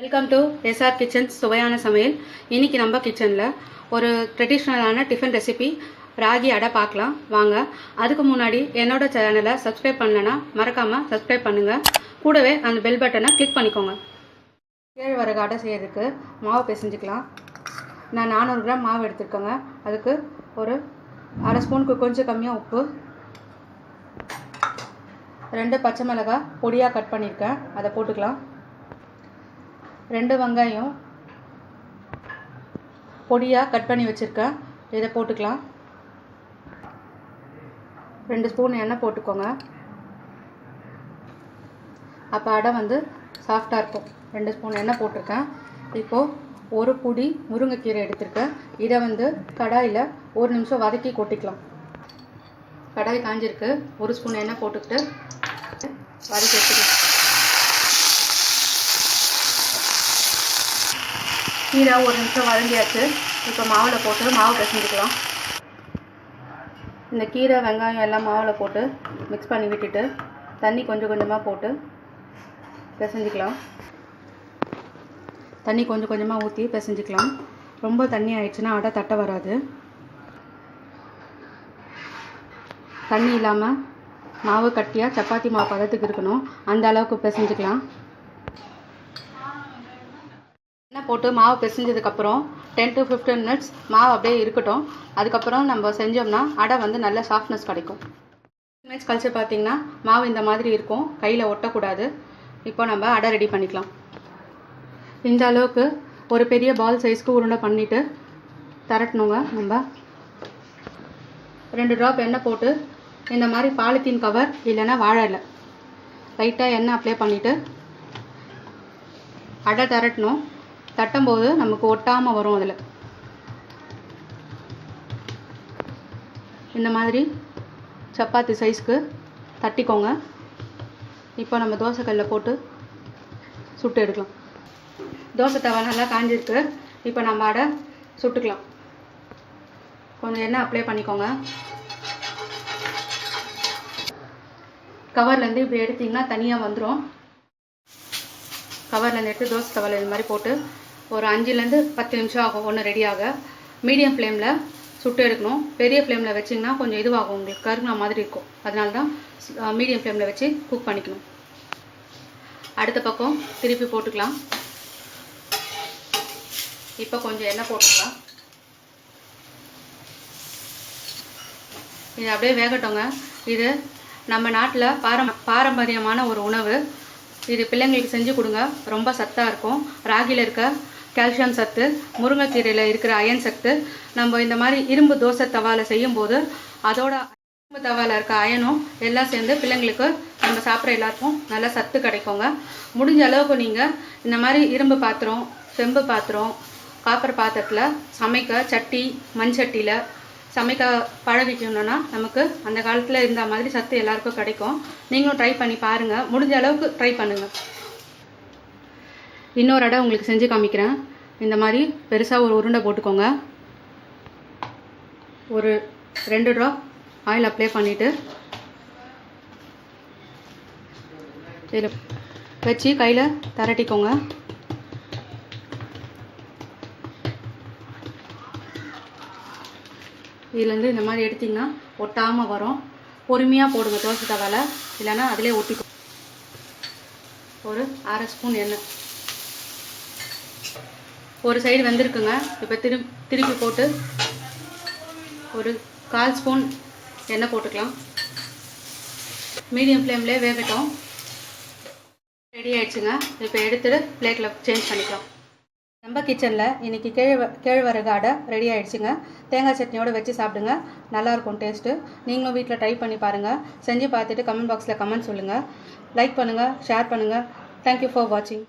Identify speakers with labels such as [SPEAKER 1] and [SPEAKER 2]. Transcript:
[SPEAKER 1] Welcome to SR kitchens சுவையான சமையல். இன்றைக்கி நம்ம கிச்சனில் ஒரு ட்ரெடிஷ்னலான டிஃபன் ரெசிபி ராகி அடை பார்க்கலாம் வாங்க. அதுக்கு முன்னாடி என்னோட சேனலை சப்ஸ்கிரைப் பண்ணலைன்னா மறக்காமல் சப்ஸ்கிரைப் பண்ணுங்கள். கூடவே அந்த பெல் பட்டனை கிளிக் பண்ணிக்கோங்க. கேழ்வரகு அடை செய்யறதுக்கு மாவு பிசைஞ்சிக்கலாம். நான் 400 கிராம் மாவு எடுத்துருக்கேங்க. அதுக்கு ஒரு அரை ஸ்பூனுக்கு கொஞ்சம் கம்மியாக உப்பு, 2 பச்சை மிளகாய் பொடியாக கட் பண்ணியிருக்கேன், அதை போட்டுக்கலாம். 2 வெங்காயம் பொடியாக கட் பண்ணி வச்சுருக்கேன், இதை போட்டுக்கலாம். 2 ஸ்பூன் எண்ணெய் போட்டுக்கோங்க, அப்போ அடை வந்து சாஃப்டாக இருக்கும். 2 ஸ்பூன் எண்ணெய் போட்டிருக்கேன். இப்போது ஒரு புடி முருங்கைக்கீரை எடுத்திருக்கேன். இதை வந்து கடாயில் 1 நிமிஷம் வதக்கி கொட்டிக்கலாம். கடாய் காஞ்சிருக்கு. 1 ஸ்பூன் எண்ணெய் போட்டுக்கிட்டு வதக்கி எடுத்துக்கலாம். கீரை 1 நிமிஷம் வதங்கியாச்சு. இப்போ மாவில் போட்டு மாவு பிசைஞ்சிக்கலாம். இந்த கீரை வெங்காயம் எல்லாம் மாவில் போட்டு மிக்ஸ் பண்ணி விட்டுட்டு தண்ணி கொஞ்சம் கொஞ்சமாக போட்டு பிசைஞ்சிக்கலாம். தண்ணி கொஞ்சம் கொஞ்சமாக ஊற்றி பிசைஞ்சிக்கலாம். ரொம்ப தண்ணி ஆயிடுச்சுன்னா அடை தட்டை வராது. தண்ணி இல்லாமல் மாவு கட்டியாக சப்பாத்தி மாவு பதத்துக்கு இருக்கணும், அந்த அளவுக்கு பிசைஞ்சிக்கலாம். எண்ணெய் போட்டு மாவு பிசைஞ்சதுக்கப்புறம் 10 to 15 மினிட்ஸ் மாவு அப்படியே இருக்கட்டும். அதுக்கப்புறம் நம்ம செஞ்சோம்னா அடை வந்து நல்ல சாஃப்ட்னஸ் கிடைக்கும். 15 மினிட்ஸ் கழிச்சு பார்த்திங்கன்னா மாவு இந்த மாதிரி இருக்கும், கையில் ஒட்டக்கூடாது. இப்போ நம்ம அடை ரெடி பண்ணிக்கலாம். இந்த அளவுக்கு ஒரு பெரிய பால் சைஸ்க்கு உருண்டை பண்ணிவிட்டு திரட்டணுங்க. நம்ம 2 ட்ராப் எண்ணெய் போட்டு இந்த மாதிரி பாலித்தீன் கவர் இல்லைன்னா வாழை இலை லைட்டாக எண்ணெய் அப்ளை பண்ணிவிட்டு அடை திரட்டணும். தட்டும்போது நமக்கு ஒட்டாமல் வரும். அதில் இந்த மாதிரி சப்பாத்தி சைஸ்க்கு தட்டிக்கோங்க. இப்போ நம்ம தோசைக்கல்லில் போட்டு சுட்டு எடுக்கலாம். தோசை தவா நல்லா காஞ்சிருக்கு. இப்போ நம்ம அடை சுட்டுக்கலாம். கொஞ்சம் எண்ணெய் அப்ளை பண்ணிக்கோங்க. கவர்லேருந்து இப்படி எடுத்திங்கன்னா தனியாக வந்துடும். கவர்லேருந்து எடுத்து தோசை தவாவில் இது மாதிரி போட்டு ஒரு 5 to 10 நிமிஷம் ஆகும் ஒன்று ரெடியாக. மீடியம் ஃப்ளேமில் சுட்டு எடுக்கணும். பெரிய ஃப்ளேமில் வச்சிங்கன்னா கொஞ்சம் இதுவாகும், உங்களுக்கு கருகின மாதிரி இருக்கும். அதனால தான் மீடியம் ஃப்ளேமில் வச்சு குக் பண்ணிக்கணும். அடுத்த பக்கம் திருப்பி போட்டுக்கலாம். இப்போ கொஞ்சம் எண்ணெய் போட்டுக்கலாம். இது அப்படியே வேகட்டோங்க. இது நம்ம நாட்டில் பாரம்பரியமான ஒரு உணவு. இது பிள்ளைங்களுக்கு செஞ்சு கொடுங்க, ரொம்ப சத்தாக இருக்கும். ராகியில் இருக்க கால்சியம் சத்து, முருங்கைக்கீரையில் இருக்கிற அயன் சத்து நம்ம இந்த மாதிரி இரும்பு தோசை தவாவில் செய்யும்போது அதோட இரும்பு தவாவில் இருக்க அயனும் எல்லாம் சேர்ந்து பிள்ளைங்களுக்கு நம்ம சாப்பிட்ற எல்லாருக்கும் நல்ல சத்து கிடைக்குங்க. முடிஞ்ச அளவுக்கு நீங்கள் இந்த மாதிரி இரும்பு பாத்திரம், செம்பு பாத்திரம், காப்பர் பாத்திரத்தில் சமைக்க, சட்டி மண் சட்டியில் சமைக்க பழகிக்கணும்னா நமக்கு அந்த காலத்தில் இருந்த மாதிரி சத்து எல்லாருக்கும் கிடைக்கும். நீங்களும் ட்ரை பண்ணி பாருங்கள், முடிஞ்ச அளவுக்கு ட்ரை பண்ணுங்கள். இன்னொரு அடை உங்களுக்கு செஞ்சு காமிக்கிறேன். இந்த மாதிரி பெருசாக ஒரு உருண்டை போட்டுக்கோங்க. ஒரு 2 ட்ராப் ஆயில் அப்ளை பண்ணிவிட்டு இதில் வச்சு கையில் திரட்டிக்கோங்க. இதுலேருந்து இந்த மாதிரி எடுத்திங்கன்னா ஒட்டாமல் வரும். பொறுமையாக போடுங்க தோசை தவாவில், இல்லைன்னா அதிலே ஒட்டிக்கும். ஒரு அரை ஸ்பூன் எண்ணெய், ஒரு சைடு வெந்திருக்குங்க. இப்போ திருப்பி போட்டு ஒரு 1/4 ஸ்பூன் எண்ணெய் போட்டுக்கலாம். மீடியம் ஃப்ளேம்லேயே வேகட்டும். ரெடி ஆகிடுச்சுங்க. இப்போ எடுத்துகிட்டு பிளேட்டில் சேஞ்ச் பண்ணிக்கலாம். நம்ம கிச்சனில் இன்றைக்கி கேழ்வரகு அடை ரெடி ஆகிடுச்சுங்க. தேங்காய் சட்னியோடு வச்சு சாப்பிடுங்க, நல்லாயிருக்கும் டேஸ்ட்டு. நீங்களும் வீட்டில் ட்ரை பண்ணி பாருங்கள். செஞ்சு பார்த்துட்டு கமெண்ட் பாக்ஸில் கமெண்ட் சொல்லுங்கள். லைக் பண்ணுங்கள், ஷேர் பண்ணுங்கள். தேங்க்யூ ஃபார் வாட்சிங்.